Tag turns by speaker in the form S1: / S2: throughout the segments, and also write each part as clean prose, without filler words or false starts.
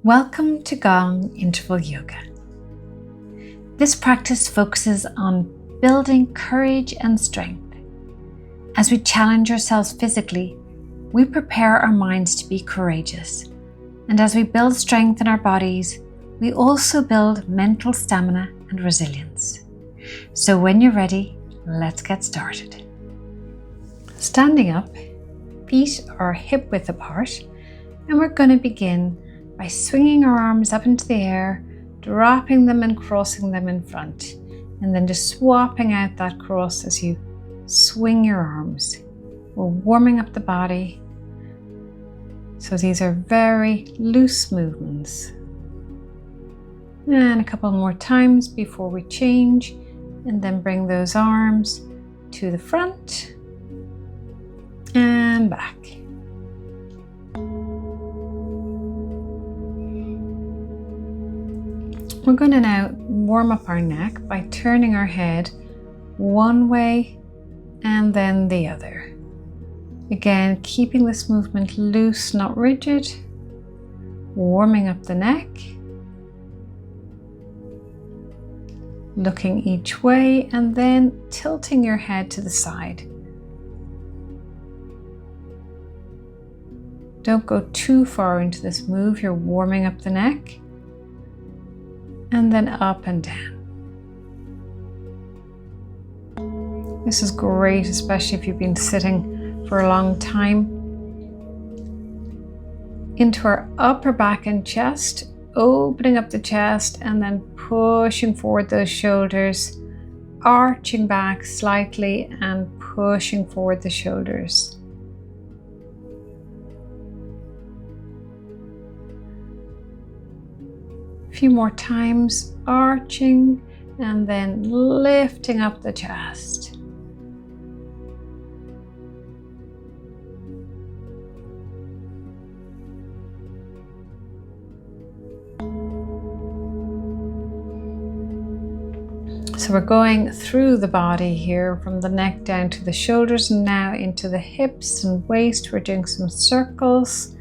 S1: Welcome to Gong Interval Yoga. This practice focuses on building courage and strength. As we challenge ourselves physically, we prepare our minds to be courageous. And as we build strength in our bodies, we also build mental stamina and resilience. So when you're ready, let's get started. Standing up, feet are hip width apart, and we're going to begin by swinging our arms up into the air, dropping them and crossing them in front, and then just swapping out that cross as you swing your arms. We're warming up the body. So these are very loose movements. And a couple more times before we change, and then bring those arms to the front and back. We're going to now warm up our neck by turning our head one way and then the other. Again, keeping this movement loose, not rigid. Warming up the neck. Looking each way and then tilting your head to the side. Don't go too far into this move. You're warming up the neck. And then up and down. This is great, especially if you've been sitting for a long time. Into our upper back and chest, opening up the chest and then pushing forward those shoulders, arching back slightly and pushing forward the shoulders. A few more times, arching and then lifting up the chest. So we're going through the body here from the neck down to the shoulders and now into the hips and waist. We're doing some circles.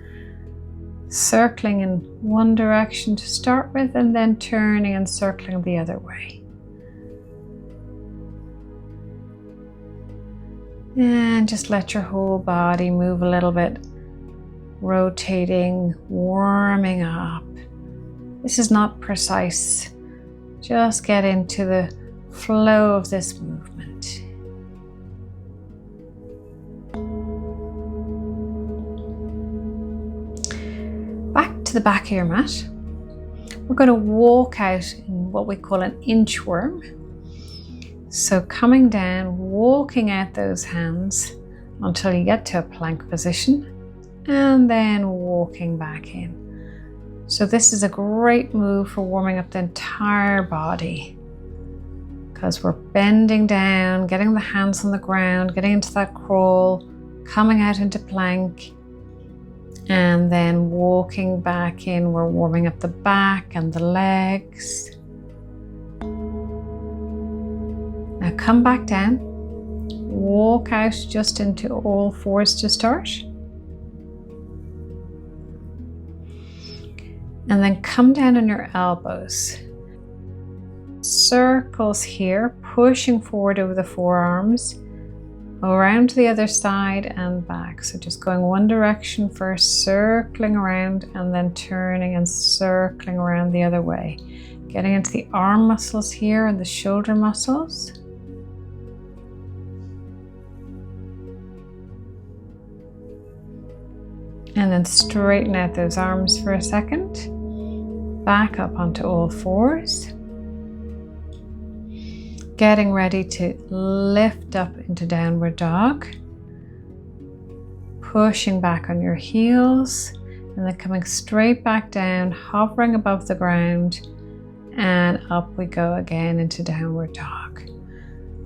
S1: Circling in one direction to start with and then turning and circling the other way. And just let your whole body move a little bit, rotating, warming up. This is not precise. Just get into the flow of this movement. Back to the back of your mat. We're going to walk out in what we call an inchworm. So coming down, walking out those hands until you get to a plank position and then walking back in. So this is a great move for warming up the entire body because we're bending down, getting the hands on the ground, getting into that crawl, coming out into plank. And then walking back in, we're warming up the back and the legs. Now come back down, walk out just into all fours to start. And then come down on your elbows. Circles here, pushing forward over the forearms. Around to the other side and back. So just going one direction first, circling around and then turning and circling around the other way. Getting into the arm muscles here and the shoulder muscles. And then straighten out those arms for a second. Back up onto all fours. Getting ready to lift up into downward dog. Pushing back on your heels and then coming straight back down, hovering above the ground and up we go again into downward dog.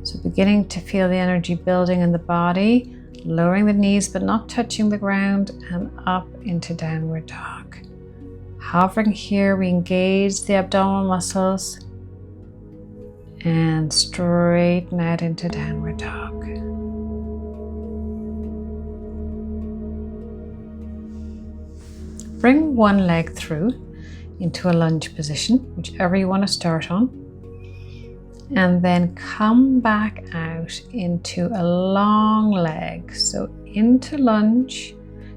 S1: So beginning to feel the energy building in the body, lowering the knees but not touching the ground and up into downward dog. Hovering here, we engage the abdominal muscles and straighten out into downward dog. Bring one leg through into a lunge position, whichever you want to start on. And then come back out into a long leg. So into lunge,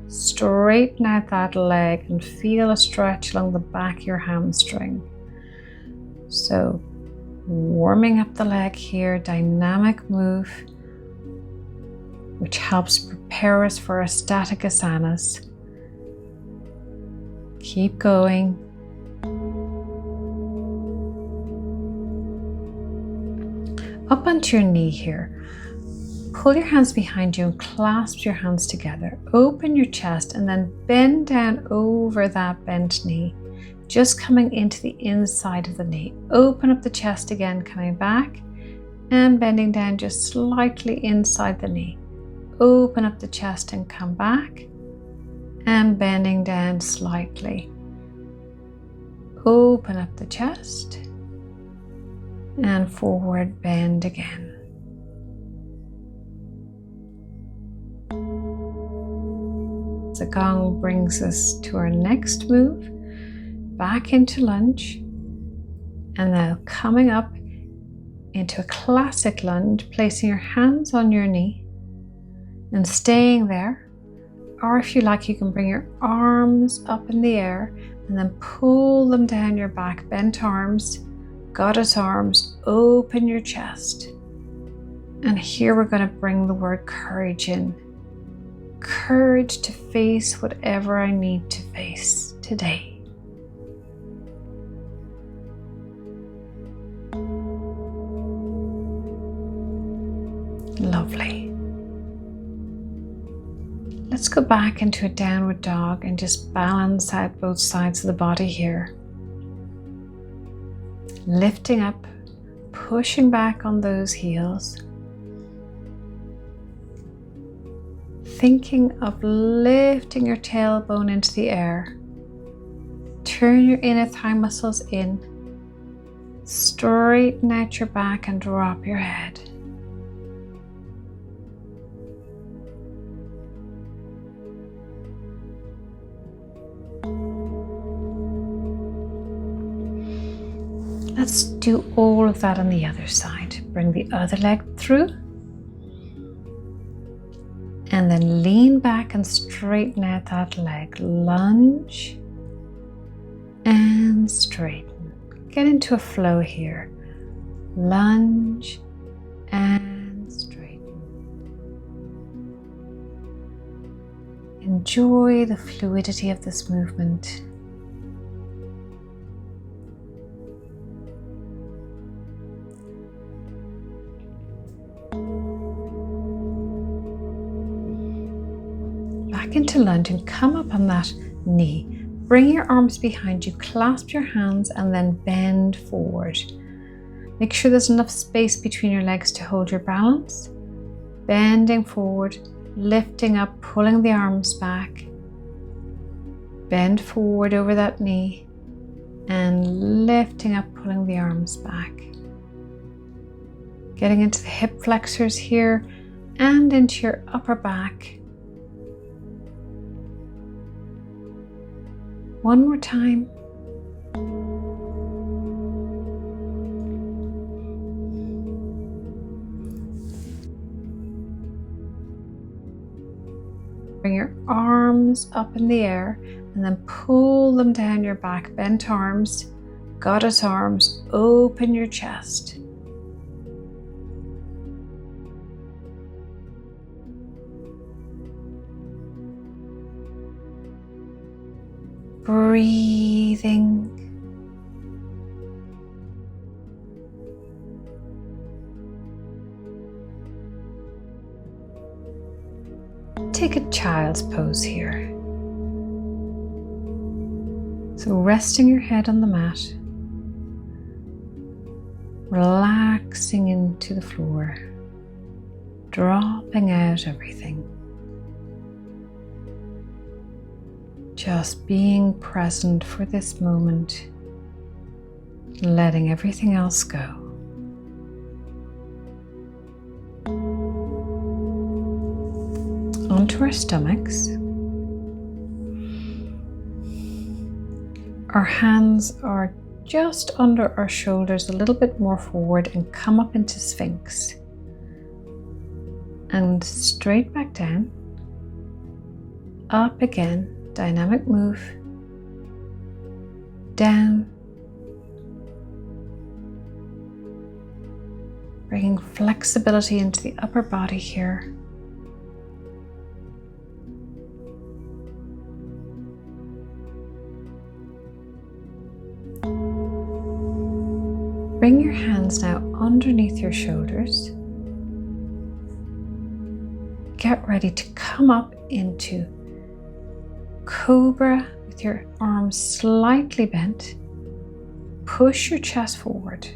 S1: straighten out that leg and feel a stretch along the back of your hamstring. So warming up the leg here, dynamic move, which helps prepare us for our static asanas. Keep going. Up onto your knee here. Pull your hands behind you and clasp your hands together. Open your chest and then bend down over that bent knee, just coming into the inside of the knee. Open up the chest again, coming back and bending down just slightly inside the knee. Open up the chest and come back and bending down slightly. Open up the chest and forward bend again. The gong brings us to our next move, back into lunge, and now coming up into a classic lunge, placing your hands on your knee and staying there. Or if you like, you can bring your arms up in the air and then pull them down your back, bent arms, goddess arms, open your chest. And here we're going to bring the word courage in. Courage to face whatever I need to face today. Lovely. Let's go back into a downward dog and just balance out both sides of the body here. Lifting up, pushing back on those heels. Thinking of lifting your tailbone into the air. Turn your inner thigh muscles in. Straighten out your back and drop your head. Let's do all of that on the other side. Bring the other leg through. And then lean back and straighten out that leg. Lunge and straighten. Get into a flow here. Lunge and straighten. Enjoy the fluidity of this movement. Back into lunge and come up on that knee. Bring your arms behind you, clasp your hands and then bend forward. Make sure there's enough space between your legs to hold your balance. Bending forward, lifting up, pulling the arms back. Bend forward over that knee and lifting up, pulling the arms back. Getting into the hip flexors here and into your upper back. One more time. Bring your arms up in the air and then pull them down your back. Bent arms, goddess arms, open your chest. Breathing. Take a child's pose here. So resting your head on the mat, relaxing into the floor, dropping out everything. Just being present for this moment, letting everything else go. Onto our stomachs. Our hands are just under our shoulders, a little bit more forward, and come up into Sphinx. And straight back down. Up again, dynamic move. Down. Bringing flexibility into the upper body here. Bring your hands now underneath your shoulders. Get ready to come up into Cobra with your arms slightly bent. Push your chest forward.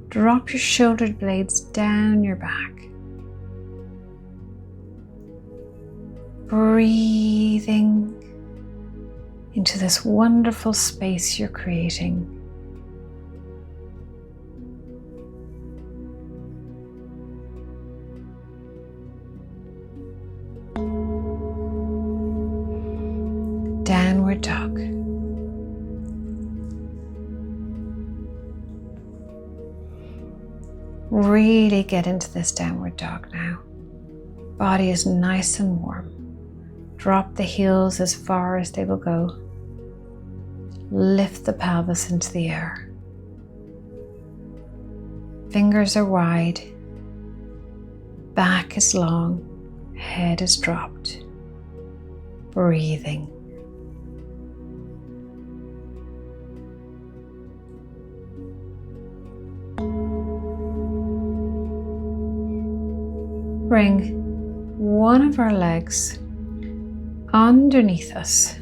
S1: Drop your shoulder blades down your back. Breathing into this wonderful space you're creating. Downward dog. Really get into this downward dog now. Body is nice and warm. Drop the heels as far as they will go. Lift the pelvis into the air. Fingers are wide. Back is long. Head is dropped. Breathing. Bring one of our legs underneath us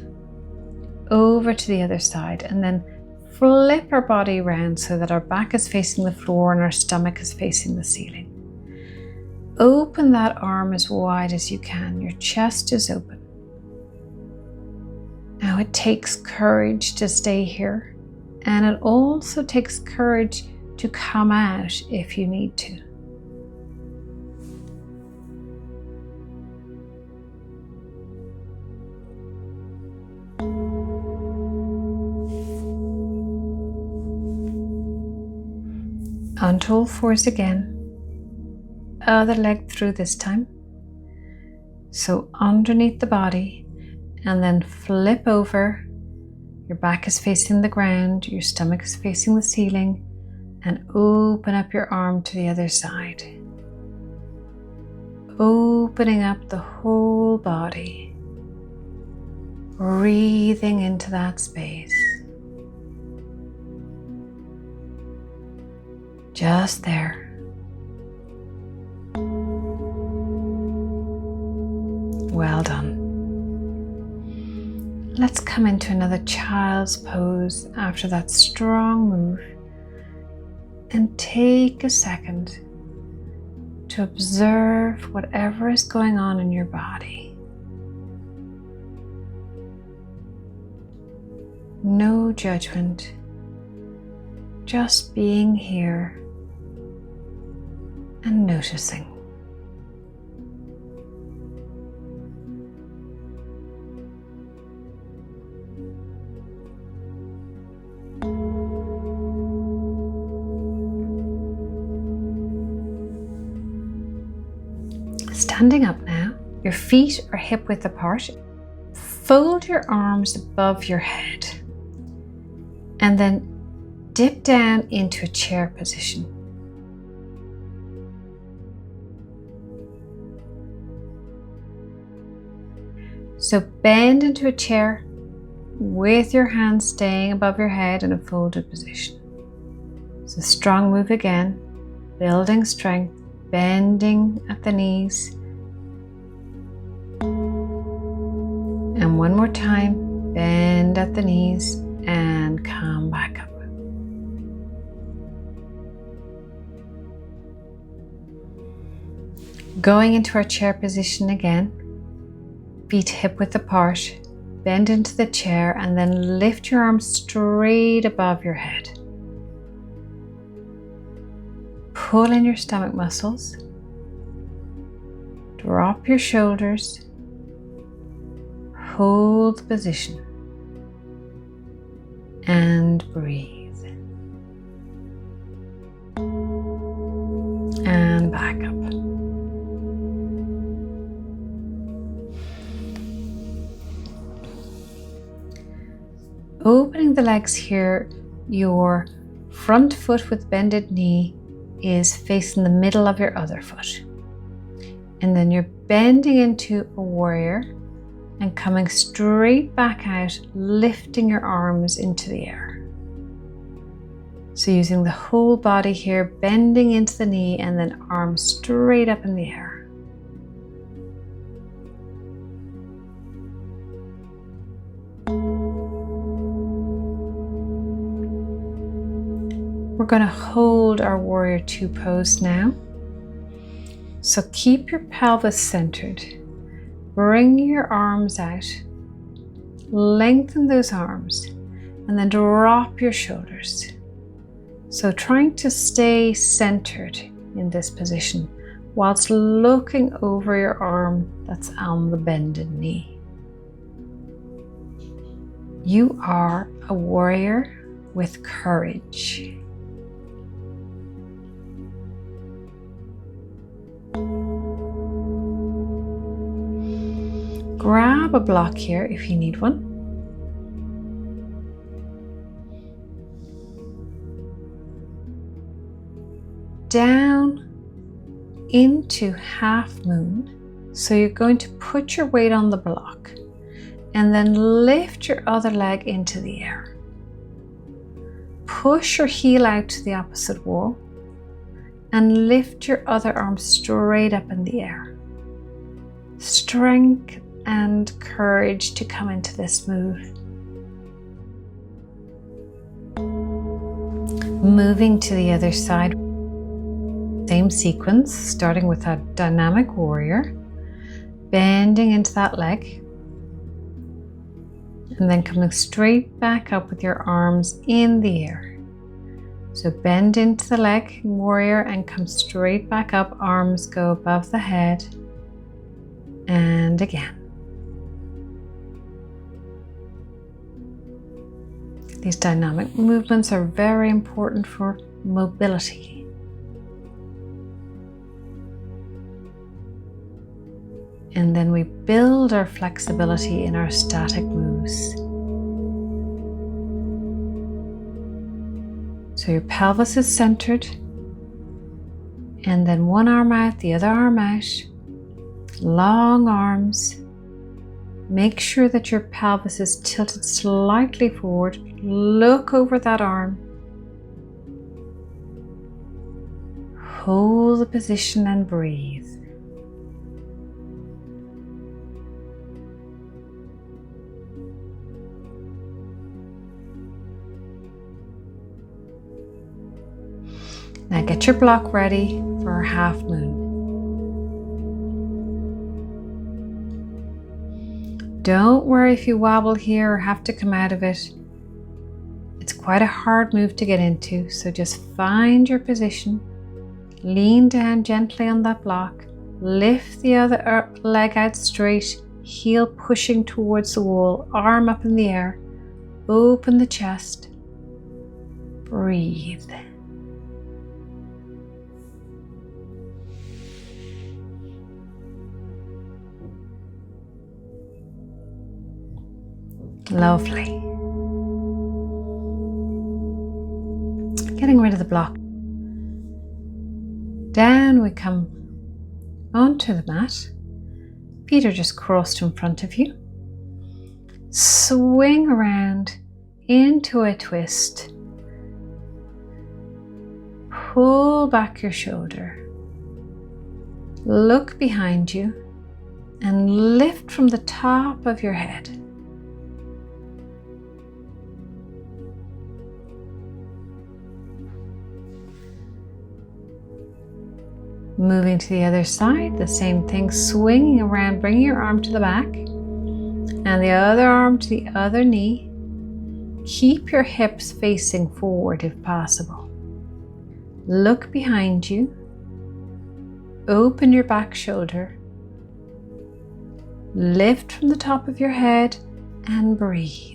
S1: over to the other side, and then flip our body around so that our back is facing the floor and our stomach is facing the ceiling. Open that arm as wide as you can. Your chest is open. Now it takes courage to stay here, and it also takes courage to come out if you need to. Onto all fours again. Other leg through this time. So underneath the body, and then flip over. Your back is facing the ground, your stomach is facing the ceiling, and open up your arm to the other side. Opening up the whole body. Breathing into that space. Just there. Well done. Let's come into another child's pose after that strong move, and take a second to observe whatever is going on in your body. No judgment, just being here and noticing. Standing up now, your feet are hip width apart. Fold your arms above your head and then dip down into a chair position. So bend into a chair with your hands staying above your head in a folded position. So strong move again, building strength, bending at the knees. And one more time, bend at the knees and come back up. Going into our chair position again, feet hip width apart, bend into the chair and then lift your arms straight above your head. Pull in your stomach muscles, drop your shoulders, hold the position. and breathe. And back up. Opening the legs here, your front foot with bended knee is facing the middle of your other foot. And then you're bending into a warrior and coming straight back out, lifting your arms into the air. So using the whole body here, bending into the knee and then arms straight up in the air. We're going to hold our warrior two pose now. So keep your pelvis centered. Bring your arms out. Lengthen those arms and then drop your shoulders. So trying to stay centered in this position whilst looking over your arm that's on the bended knee. You are a warrior with courage. Grab a block here if you need one. Down into half moon. So you're going to put your weight on the block and then lift your other leg into the air. Push your heel out to the opposite wall and lift your other arm straight up in the air. Strength and courage to come into this move. Moving to the other side. Same sequence, starting with a dynamic warrior, bending into that leg, and then coming straight back up with your arms in the air. So bend into the leg, warrior, and come straight back up. Arms go above the head, and again. These dynamic movements are very important for mobility. And then we build our flexibility in our static moves. So your pelvis is centered, and then one arm out, the other arm out, long arms. Make sure that your pelvis is tilted slightly forward. Look over that arm. Hold the position and breathe. Now get your block ready for our half moon. Don't worry if you wobble here or have to come out of it. It's quite a hard move to get into, so just find your position. Lean down gently on that block. Lift the other leg out straight, heel pushing towards the wall, arm up in the air. Open the chest. Breathe. Lovely. Getting rid of the block. Down we come onto the mat. Feet are just crossed in front of you. Swing around into a twist. Pull back your shoulder. Look behind you and lift from the top of your head. Moving to the other side, the same thing, swinging around, bringing your arm to the back and the other arm to the other knee. Keep your hips facing forward if possible. Look behind you. Open your back shoulder. Lift from the top of your head and breathe.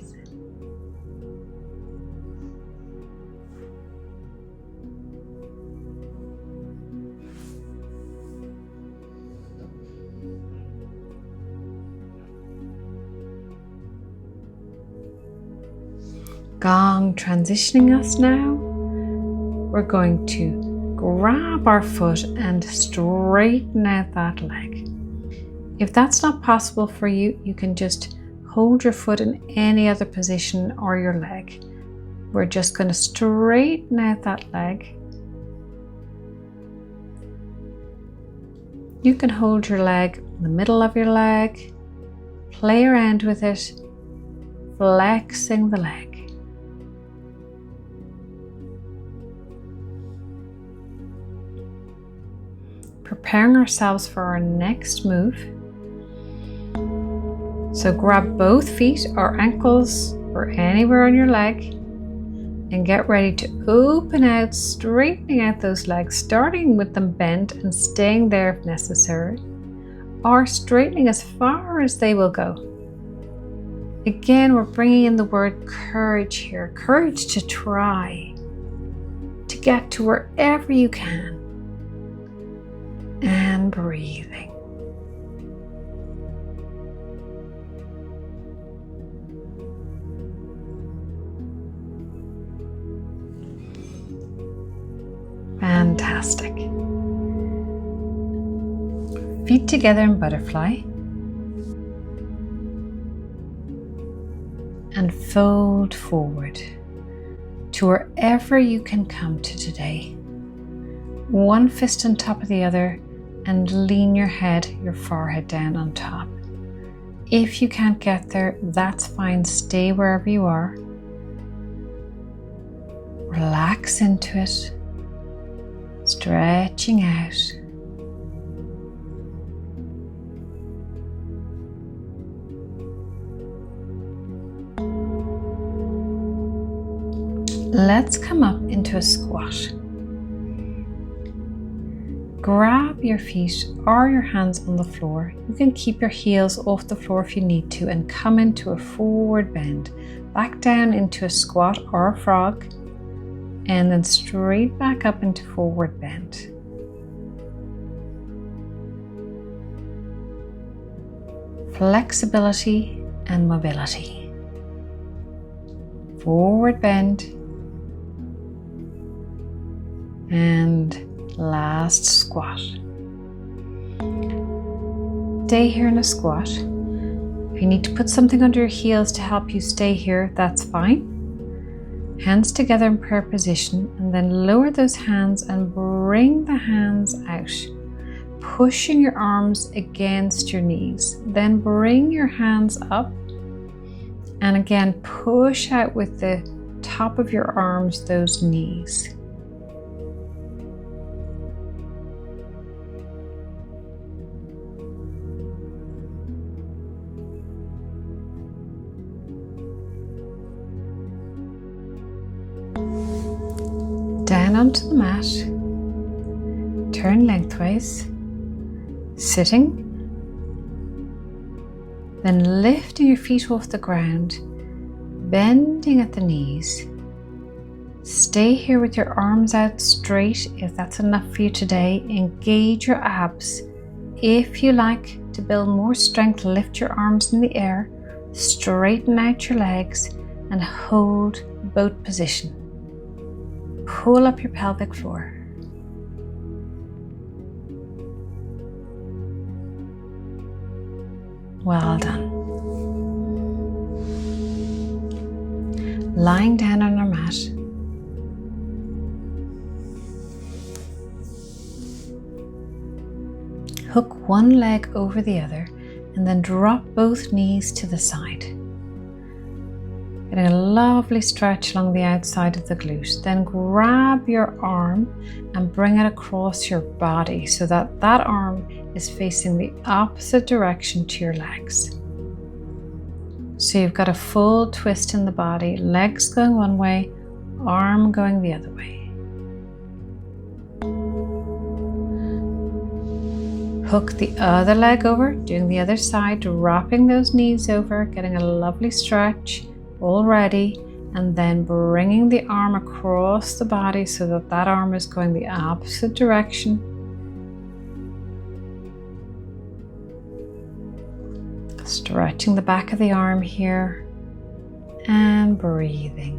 S1: Gong transitioning us now. We're going to grab our foot and straighten out that leg. If that's not possible for you, you can just hold your foot in any other position or your leg. We're just going to straighten out that leg. You can hold your leg in the middle of your leg, play around with it, flexing the leg. Preparing ourselves for our next move. So grab both feet or ankles or anywhere on your leg and get ready to open out, straightening out those legs, starting with them bent and staying there if necessary, or straightening as far as they will go. Again, we're bringing in the word courage here, courage to try, to get to wherever you can, and breathing. Fantastic. Feet together in butterfly. And fold forward to wherever you can come to today. One fist on top of the other and lean your head, your forehead down on top. If you can't get there, that's fine. Stay wherever you are. Relax into it. Stretching out. Let's come up into a squat. Grab your feet or your hands on the floor. You can keep your heels off the floor if you need to and come into a forward bend. Back down into a squat or a frog. And then straight back up into forward bend. Flexibility and mobility. Forward bend. And last squat. Stay here in a squat. If you need to put something under your heels to help you stay here, that's fine. Hands together in prayer position, and then lower those hands and bring the hands out, pushing your arms against your knees. Then bring your hands up and again push out with the top of your arms those knees. Down onto the mat, turn lengthways, sitting, then lifting your feet off the ground, bending at the knees. Stay here with your arms out straight if that's enough for you today. Engage your abs. If you like to build more strength, lift your arms in the air, straighten out your legs and hold boat position. Pull up your pelvic floor. Well done. Lying down on our mat. Hook one leg over the other and then drop both knees to the side. Getting a lovely stretch along the outside of the glute. Then grab your arm and bring it across your body so that that arm is facing the opposite direction to your legs. So you've got a full twist in the body, legs going one way, arm going the other way. Hook the other leg over, doing the other side, dropping those knees over, getting a lovely stretch. Already, and then bringing the arm across the body so that that arm is going the opposite direction. Stretching the back of the arm here and breathing.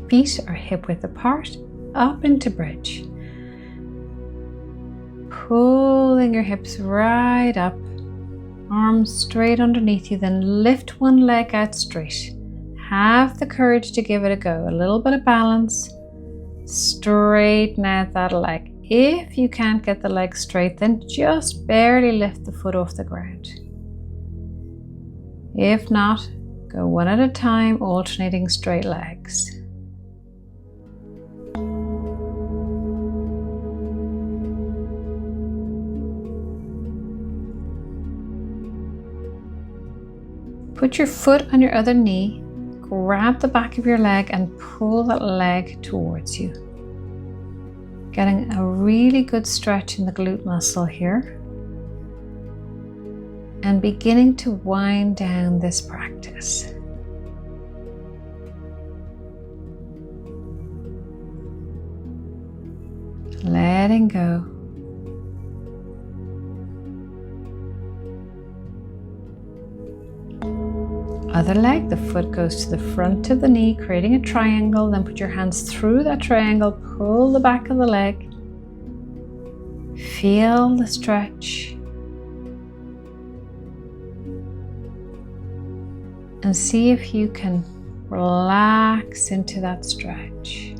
S1: Feet are hip width apart, up into bridge. Pulling your hips right up, arms straight underneath you, then lift one leg out straight. Have the courage to give it a go. A little bit of balance. Straighten out that leg. If you can't get the leg straight, then just barely lift the foot off the ground. If not, go one at a time, alternating straight legs. Put your foot on your other knee, grab the back of your leg and pull that leg towards you. Getting a really good stretch in the glute muscle here. And beginning to wind down this practice. Letting go. Other leg, the foot goes to the front of the knee, creating a triangle. Then put your hands through that triangle, pull the back of the leg. Feel the stretch. And see if you can relax into that stretch.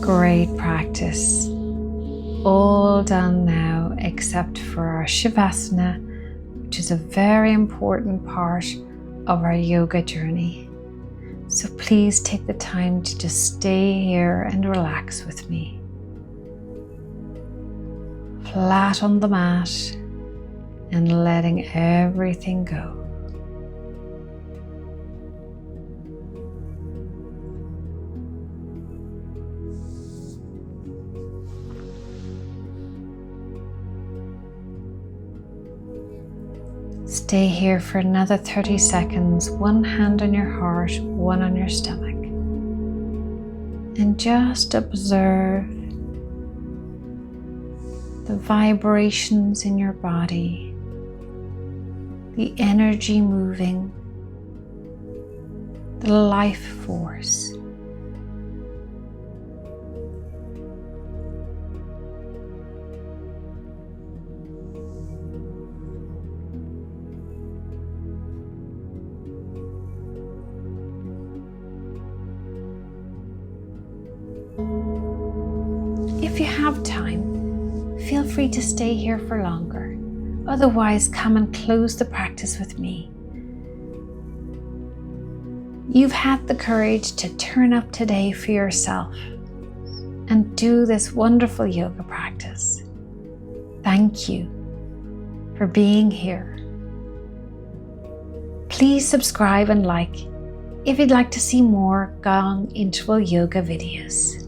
S1: Great practice. All done now except for our Shavasana, which is a very important part of our yoga journey. So please take the time to just stay here and relax with me. Flat on the mat and letting everything go. Stay here for another 30 seconds, one hand on your heart, one on your stomach. And just observe the vibrations in your body, the energy moving, the life force. If you have time, feel free to stay here for longer. Otherwise, come and close the practice with me. You've had the courage to turn up today for yourself and do this wonderful yoga practice. Thank you for being here. Please subscribe and like if you'd like to see more Gong interval yoga videos.